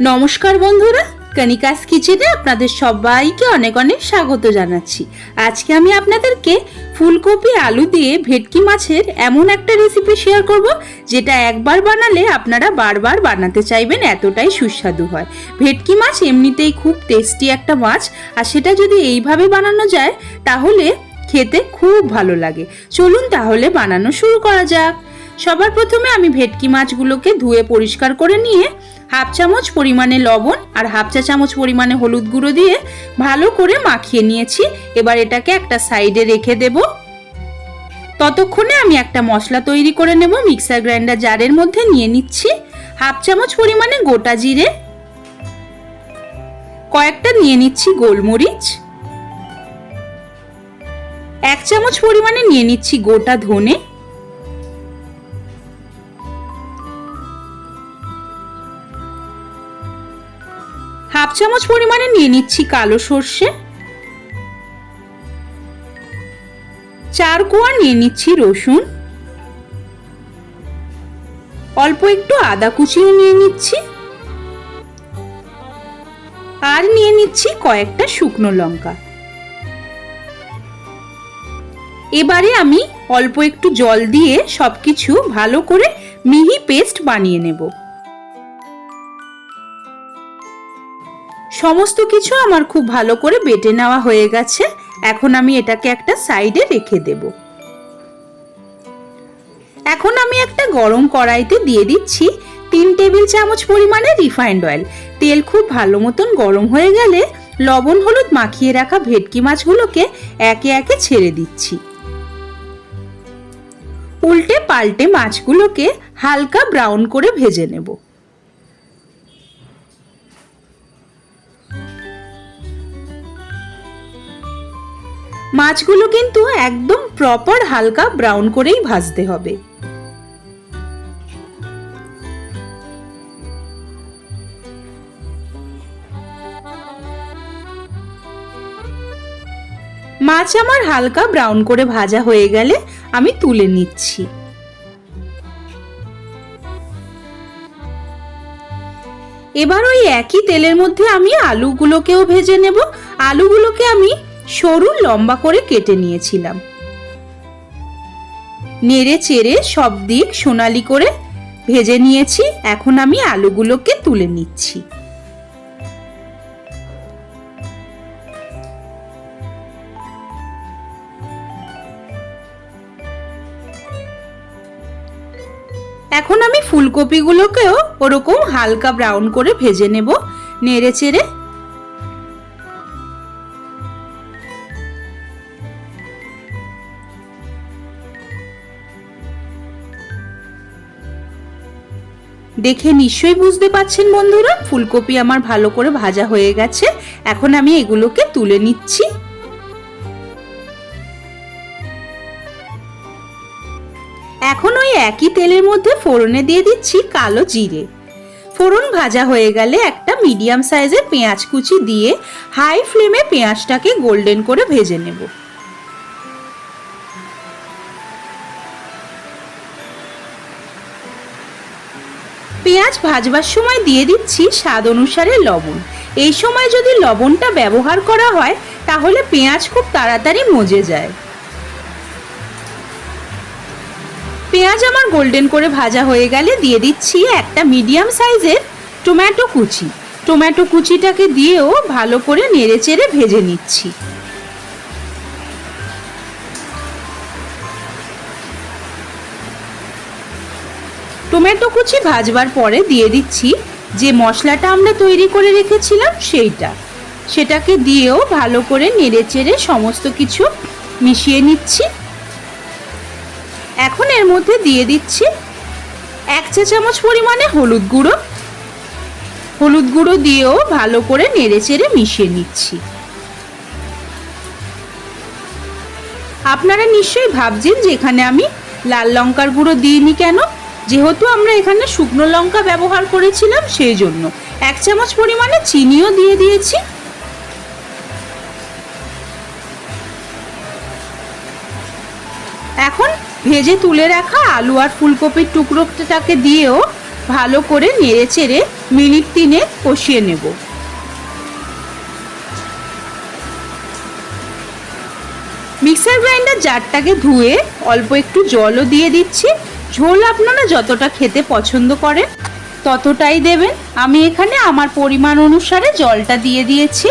নমস্কার বন্ধুরা, কণিকাস কিচেনে আপনাদের সবাইকে অনেক অনেক স্বাগত জানাচ্ছি। আজকে আমি আপনাদেরকে ফুলকপি আলু দিয়ে ভেটকি মাছের এমন একটা রেসিপি শেয়ার করব যেটা একবার বানালে আপনারা বারবার বানাতে চাইবেন, এতটাই সুস্বাদু হয়। ভেটকি মাছ এমনিতেই খুব টেস্টি একটা মাছ, আর সেটা যদি এইভাবে বানানো যায় তাহলে খেতে খুব ভালো লাগে। চলুন তাহলে বানানো শুরু করা যাক। সবার প্রথমে আমি ভেটকি মাছগুলোকে ধুয়ে পরিষ্কার করে নিয়ে হাফ চামচ পরিমাণে লবণ আর হাফ চা চামচ পরিমাণে হলুদ গুঁড়ো দিয়ে ভালো করে মাখিয়ে নিয়েছি। এবার এটাকে একটা সাইডে রেখে দেব। ততক্ষণে আমি একটা মশলা তৈরি করে নেব। মিক্সার গ্রাইন্ডার জারের মধ্যে নিয়ে নিচ্ছি হাফ চামচ পরিমাণে গোটা জিরে, কয়েকটা নিয়ে নিচ্ছি গোলমরিচ, এক চামচ পরিমাণে নিয়ে নিচ্ছি গোটা ধনে, হাফ চামচ পরিমাণে নিয়ে নিচ্ছি কালো সর্ষে, 4 কোয়া নিয়ে নিচ্ছি রসুন, অল্প একটু আদা কুচিও নিয়ে নিচ্ছি, আর নিয়ে নিচ্ছি কয়েকটা শুকনো লঙ্কা। এবারে আমি অল্প একটু জল দিয়ে সবকিছু ভালো করে মিহি পেস্ট বানিয়ে নেব। সমস্ত কিছু আমার খুব ভালো করে বেটে নেওয়া হয়ে গেছে। এখন আমি এটাকে একটা সাইডে রেখে দেব। এখন আমি একটা গরম কড়াইতে দিয়ে দিচ্ছি 3 টেবিল চামচ পরিমাণে রিফাইন্ড অয়েল। তেল খুব ভালো মতন গরম হয়ে গেলে লবণ হলুদ মাখিয়ে রাখা ভেটকি মাছগুলোকে একে একে ছেড়ে দিচ্ছি। উল্টে পাল্টে মাছগুলোকে হালকা ব্রাউন করে ভেজে নেব। মাছগুলো কিন্তু একদম প্রপার হালকা ব্রাউন করেই ভাজতে হবে। মাছ আমার হালকা ব্রাউন করে ভাজা হয়ে গেলে আমি তুলে নিচ্ছি। এবার ওই একই তেলের মধ্যে আমি আলুগুলোকেও ভেজে নেব। আলুগুলোকে আমি সরু লম্বা করে কেটে নিয়েছিলাম। নেড়ে চেড়ে সব দিক সোনালি করে ভেজে নিয়েছি। এখন আমি আলুগুলোকে তুলে নিচ্ছি। এখন আমি ফুলকপিগুলোকেও ওরকম হালকা ব্রাউন করে ভেজে নেব, নেড়ে চেড়ে। দেখে নিশ্চয়ই বুঝতে পারছেন বন্ধুরা, ফুলকপি আমার ভালো করে ভাজা হয়ে গেছে। এখন আমি এগুলোকে তুলে নিচ্ছি। এখন ওই একই তেলের মধ্যে ফোড়নে দিয়ে দিচ্ছি কালো জিরে। ফোড়ন ভাজা হয়ে গেলে একটা মিডিয়াম সাইজের পেঁয়াজ কুচি দিয়ে হাই ফ্লেমে পেঁয়াজটাকে গোল্ডেন করে ভেজে নেব। পেঁয়াজ ভাজবার সময় দিয়ে দিচ্ছি স্বাদ অনুসারে লবণ। এই সময় যদি লবণটা ব্যবহার করা হয় তাহলে পেঁয়াজ খুব তাড়াতাড়ি মজে যায়। পেঁয়াজ আমার গোল্ডেন করে ভাজা হয়ে গেলে দিয়ে দিচ্ছি একটা মিডিয়াম সাইজের টমেটো কুচি। টমেটো কুচিটাকে দিয়েও ভালো করে নেড়ে চেড়ে ভেজে নিচ্ছি। টমেটো কুচি ভাজবার পরে দিয়ে দিচ্ছি যে মশলাটা আমরা তৈরি করে রেখেছিলাম সেটাকে দিয়েও ভালো করে নেড়ে চেড়ে সমস্ত কিছু মিশিয়ে নিচ্ছি। এখন এর মধ্যে দিয়ে দিচ্ছি 1 চা চামচ পরিমাণে হলুদ গুঁড়ো। হলুদ গুঁড়ো দিয়েও ভালো করে নেড়ে চেড়ে মিশিয়ে নিচ্ছি। আপনারা নিশ্চয়ই ভাবছেন যে এখানে আমি লাল লঙ্কার গুঁড়ো দিইনি কেন। যেহেতু আমরা এখানে শুকনো লঙ্কা ব্যবহার করেছিলাম সেই জন্য। 1 চামচ পরিমাণে চিনিও দিয়ে দিয়েছি। এখন ভেজে তুলে রাখা আলু আর ফুলকপির টুকরোটাকে দিয়েও ভালো করে নেড়ে চেড়ে মিনিট 3 কষিয়ে নেব। মিক্সার গ্রাইন্ডার জারটাকে ধুয়ে অল্প একটু জলও দিয়ে দিচ্ছি। ঝোল আপনারা যতটা খেতে পছন্দ করেন ততটাই দেবেন। আমি এখানে আমার পরিমাণ অনুসারে জলটা দিয়ে দিয়েছি।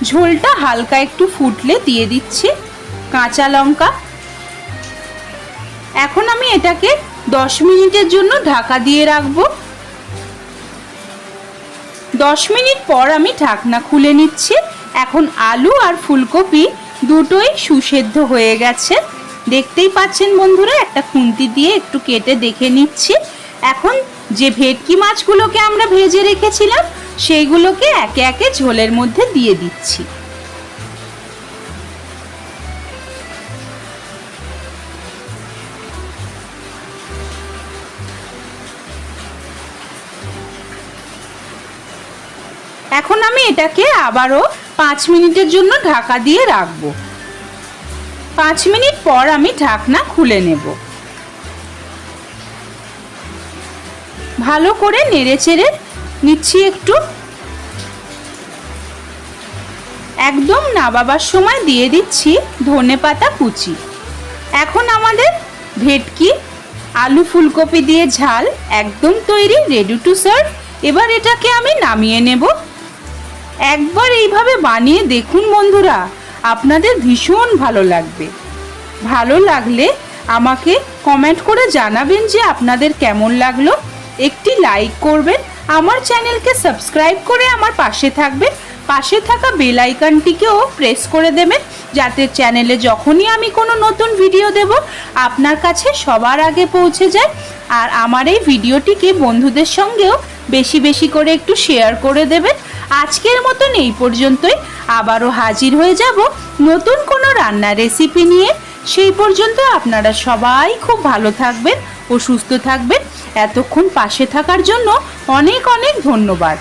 ঝোলটা হালকা একটু ফুটলে দিয়ে দিচ্ছি কাঁচা লঙ্কা। এখন আমি এটাকে 10 মিনিটের জন্য ঢাকা দিয়ে রাখবো। 10 মিনিট পর আমি ঢাকনা খুলে নিচ্ছি। এখন আলু আর ফুলকপি দুটোই সুসেদ্ধ হয়ে গেছে। দেখতেই পাচ্ছেন বন্ধুরা, একটা খুন্তি দিয়ে একটু কেটে দেখে নিচ্ছি। এখন যে ভেটকি মাছগুলোকে আমরা ভেজে রেখেছিলাম সেইগুলোকে একে একে ঝোলের মধ্যে দিয়ে দিচ্ছি। এখন আমি এটাকে আবারও 5 মিনিটের জন্য ঢাকা দিয়ে রাখবো। 5 মিনিট পর আমি ঢাকনা খুলে নেব। ভালো করে নেড়েচেড়ে নিচ্ছি একটু। একদম নাবাবার সময় দিয়ে দিচ্ছি ধনেপাতা কুচি। এখন আমাদের ভেটকি আলু ফুলকপি দিয়ে ঝাল একদম তৈরি, রেডি টু সার্ভ। এবার এটাকে আমি নামিয়ে নেব। একবার এইভাবে বানিয়ে দেখুন বন্ধুরা, আপনাদের ভীষণ ভালো লাগবে। ভালো লাগলে আমাকে কমেন্ট করে জানাবেন যে আপনাদের কেমন লাগলো। একটি লাইক করবেন, আমার চ্যানেলকে সাবস্ক্রাইব করে আমার পাশে থাকবেন। পাশে থাকা বেল আইকনটিকেও প্রেস করে দেবেন যাতে চ্যানেলে যখনই আমি কোনো নতুন ভিডিও দেব আপনার কাছে সবার আগে পৌঁছে যায়। আর আমার এই ভিডিওটিকে বন্ধুদের সঙ্গেও বেশি বেশি করে একটু শেয়ার করে দেবেন। আজকের মতন এই পর্যন্তই। আবারও হাজির হয়ে যাব নতুন কোনো রান্নার রেসিপি নিয়ে। সেই পর্যন্ত আপনারা সবাই খুব ভালো থাকবেন ও সুস্থ থাকবেন। এতক্ষণ পাশে থাকার জন্য অনেক অনেক ধন্যবাদ।